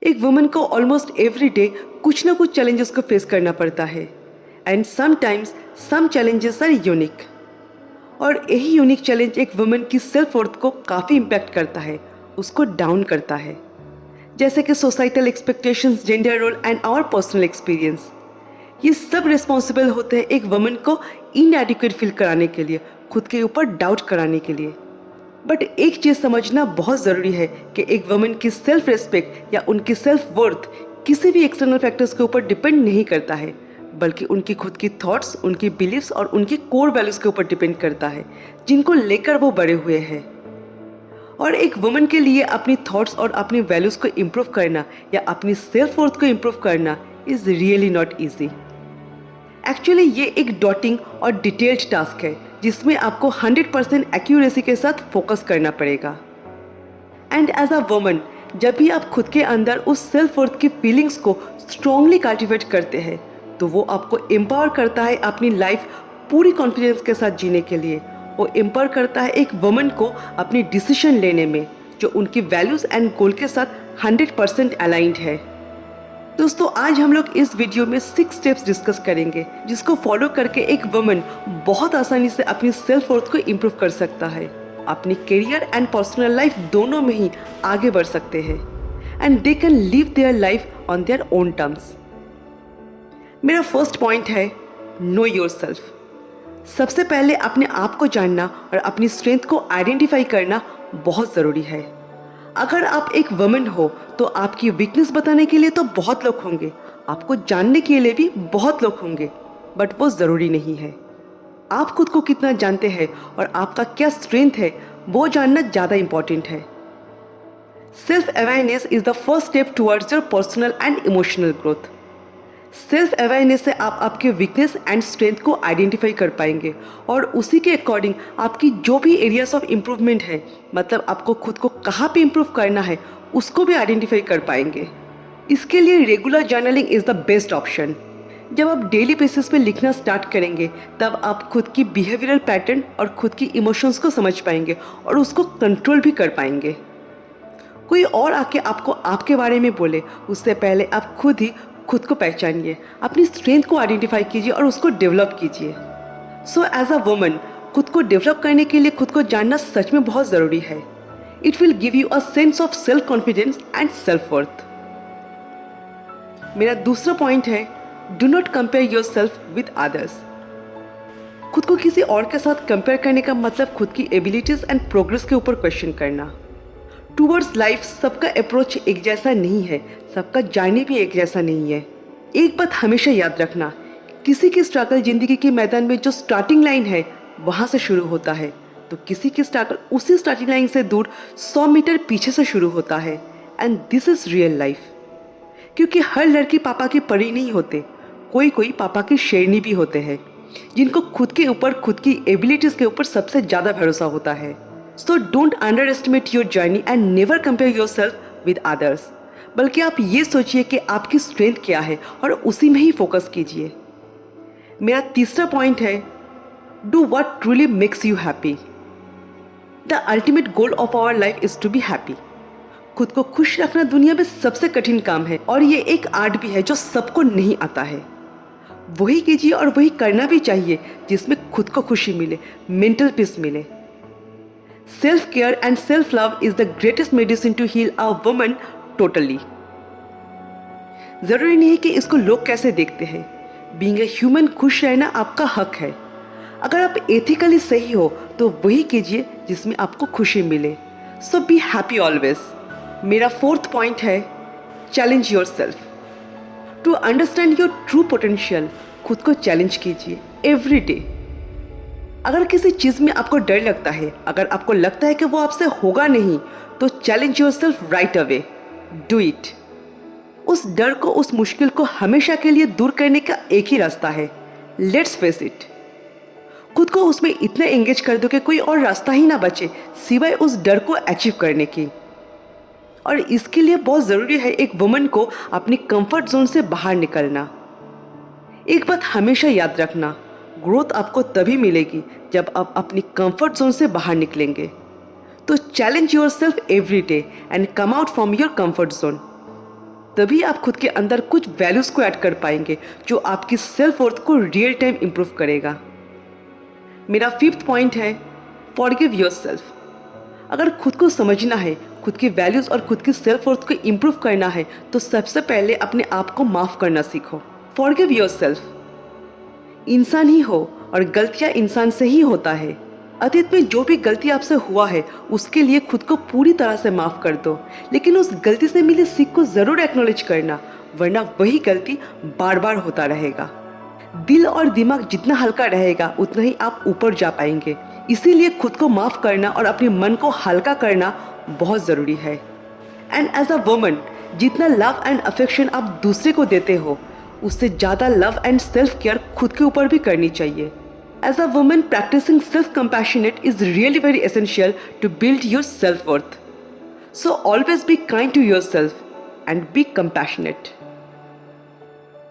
एक वुमन को almost every day कुछ ना कुछ चैलेंजेस को फेस करना पड़ता है and sometimes some challenges are unique. और यही यूनिक चैलेंज एक वुमन की सेल्फ वर्थ को काफ़ी इम्पैक्ट करता है, उसको डाउन करता है। जैसे कि societal expectations, gender role and our personal experience, ये सब रिस्पॉन्सिबल होते हैं एक वुमन को इनएडिक्वेट फील कराने के लिए, खुद के ऊपर डाउट कराने के लिए। बट एक चीज़ समझना बहुत ज़रूरी है कि एक वुमन की सेल्फ रिस्पेक्ट या उनकी सेल्फ वर्थ किसी भी एक्सटर्नल फैक्टर्स के ऊपर डिपेंड नहीं करता है, बल्कि उनकी खुद की थॉट्स, उनकी बिलीव्स और उनकी कोर वैल्यूज़ के ऊपर डिपेंड करता है, जिनको लेकर वो बड़े हुए हैं। और एक वुमन के लिए अपनी थॉट्स और अपनी वैल्यूज़ को इम्प्रूव करना या अपनी सेल्फ वर्थ को इम्प्रूव करना is really not easy. Actually ये एक डॉटिंग और डिटेल्ड टास्क है जिसमें आपको 100% एक्यूरेसी के साथ फोकस करना पड़ेगा। एंड एज अ वुमन, जब भी आप खुद के अंदर उस सेल्फ वर्थ की फीलिंग्स को स्ट्रांगली कल्टिवेट करते हैं तो वो आपको एम्पावर करता है अपनी लाइफ पूरी कॉन्फिडेंस के साथ जीने के लिए। वो एम्पावर करता है एक वुमन को अपनी डिसीजन लेने में जो उनकी वैल्यूज़ एंड गोल के साथ 100% अलाइंड है। दोस्तों, आज हम लोग इस वीडियो में 6 स्टेप्स डिस्कस करेंगे जिसको फॉलो करके एक वुमन बहुत आसानी से अपनी सेल्फ वर्थ को इम्प्रूव कर सकता है, अपनी करियर एंड पर्सनल लाइफ दोनों में ही आगे बढ़ सकते हैं and they can live their life on their own terms. मेरा फर्स्ट पॉइंट है नो योरसेल्फ। सबसे पहले अपने आप को जानना और अपनी स्ट्रेंथ को आइडेंटिफाई करना बहुत ज़रूरी है। अगर आप एक वुमन हो तो आपकी वीकनेस बताने के लिए तो बहुत लोग होंगे, आपको जानने के लिए भी बहुत लोग होंगे, बट वो ज़रूरी नहीं है। आप खुद को कितना जानते हैं और आपका क्या स्ट्रेंथ है वो जानना ज़्यादा इम्पॉर्टेंट है। Self awareness is the first step towards your personal and emotional growth. Self awareness से आप आपके वीकनेस एंड स्ट्रेंथ को आइडेंटिफाई कर पाएंगे और उसी के अकॉर्डिंग आपकी जो भी एरियाज ऑफ इम्प्रूवमेंट है, मतलब आपको खुद को कहाँ पे इम्प्रूव करना है, उसको भी आइडेंटिफाई कर पाएंगे। इसके लिए regular journaling is the best option. जब आप डेली बेसिस पे लिखना स्टार्ट करेंगे तब आप खुद की बिहेवियरल पैटर्न और खुद की इमोशंस को समझ पाएंगे और उसको कंट्रोल भी कर पाएंगे। कोई और आके आपको आपके बारे में बोले उससे पहले आप खुद ही खुद को पहचानिए, अपनी स्ट्रेंथ को आइडेंटिफाई कीजिए और उसको डेवलप कीजिए। सो एज अ वुमन, खुद को डेवलप करने के लिए खुद को जानना सच में बहुत ज़रूरी है। It will give you a sense of self confidence and self worth. मेरा दूसरा पॉइंट है do not compare your self with others. खुद को किसी और के साथ कंपेयर करने का मतलब खुद की एबिलिटीज़ एंड प्रोग्रेस के ऊपर क्वेश्चन करना। टूवर्ड्स लाइफ सबका अप्रोच एक जैसा नहीं है, सबका जर्नी भी एक जैसा नहीं है। एक बात हमेशा याद रखना, किसी की स्ट्रगल जिंदगी के मैदान में जो स्टार्टिंग लाइन है वहाँ से शुरू होता है, तो किसी की स्ट्रगल उसी स्टार्टिंग लाइन से दूर 100 मीटर पीछे से शुरू होता है। And this is real life. क्योंकि हर लड़की पापा की परी नहीं होते, कोई कोई पापा की शेरनी भी होते हैं जिनको खुद के ऊपर, खुद की एबिलिटीज़ के ऊपर सबसे ज़्यादा भरोसा होता है। So don't under estimate your journey and never compare your self with others. बल्कि आप ये सोचिए कि आपकी स्ट्रेंथ क्या है और उसी में ही फोकस कीजिए। मेरा तीसरा पॉइंट है do what truly makes you happy. The ultimate goal of our life is to be happy. खुद को खुश रखना दुनिया में सबसे कठिन काम है और ये एक आर्ट भी है जो सबको नहीं आता है। वही कीजिए और वही करना भी चाहिए जिसमें खुद को खुशी मिले, मेंटल पीस मिले। Self care and self love is the greatest medicine to heal a woman totally. जरूरी नहीं कि इसको लोग कैसे देखते हैं। बीइंग ए ह्यूमन, खुश रहना आपका हक है। अगर आप एथिकली सही हो तो वही कीजिए जिसमें आपको खुशी मिले। So be happy always. मेरा फोर्थ पॉइंट है challenge yourself. To understand your true potential, खुद को चैलेंज कीजिए एवरी डे। अगर किसी चीज़ में आपको डर लगता है, अगर आपको लगता है कि वो आपसे होगा नहीं, तो challenge yourself right away, do it. उस डर को, उस मुश्किल को हमेशा के लिए दूर करने का एक ही रास्ता है, लेट्स फेस इट। खुद को उसमें इतना एंगेज कर दो कि कोई और रास्ता ही ना बचे सिवाय उस डर को अचीव करने की। और इसके लिए बहुत ज़रूरी है एक वुमन को अपनी कंफर्ट जोन से बाहर निकलना। एक बात हमेशा याद रखना, ग्रोथ आपको तभी मिलेगी जब आप अपनी कंफर्ट जोन से बाहर निकलेंगे। तो challenge yourself every day and come out from your comfort zone. तभी आप खुद के अंदर कुछ वैल्यूज़ को ऐड कर पाएंगे जो आपकी सेल्फ वर्थ को रियल टाइम इम्प्रूव करेगा। मेरा 5th पॉइंट है फॉरगिव योरसेल्फ। अगर खुद को समझना है, खुद की वैल्यूज़ और खुद की सेल्फ वर्थ को इम्प्रूव करना है तो सबसे पहले अपने आप को माफ़ करना सीखो। Forgive yourself. इंसान ही हो और गलतियाँ इंसान से ही होता है। अतीत में जो भी गलती आपसे हुआ है उसके लिए खुद को पूरी तरह से माफ़ कर दो, लेकिन उस गलती से मिली सीख को ज़रूर एक्नॉलेज करना, वरना वही गलती बार बार होता रहेगा। दिल और दिमाग जितना हल्का रहेगा उतना ही आप ऊपर जा पाएंगे। इसीलिए खुद को माफ़ करना और अपने मन को हल्का करना बहुत ज़रूरी है। एंड एज अ वुमन, जितना लव एंड अफेक्शन आप दूसरे को देते हो उससे ज़्यादा लव एंड सेल्फ केयर खुद के ऊपर भी करनी चाहिए। As a woman, practicing self-compassionate is really very essential to build your self-worth. So always be kind to yourself and be compassionate.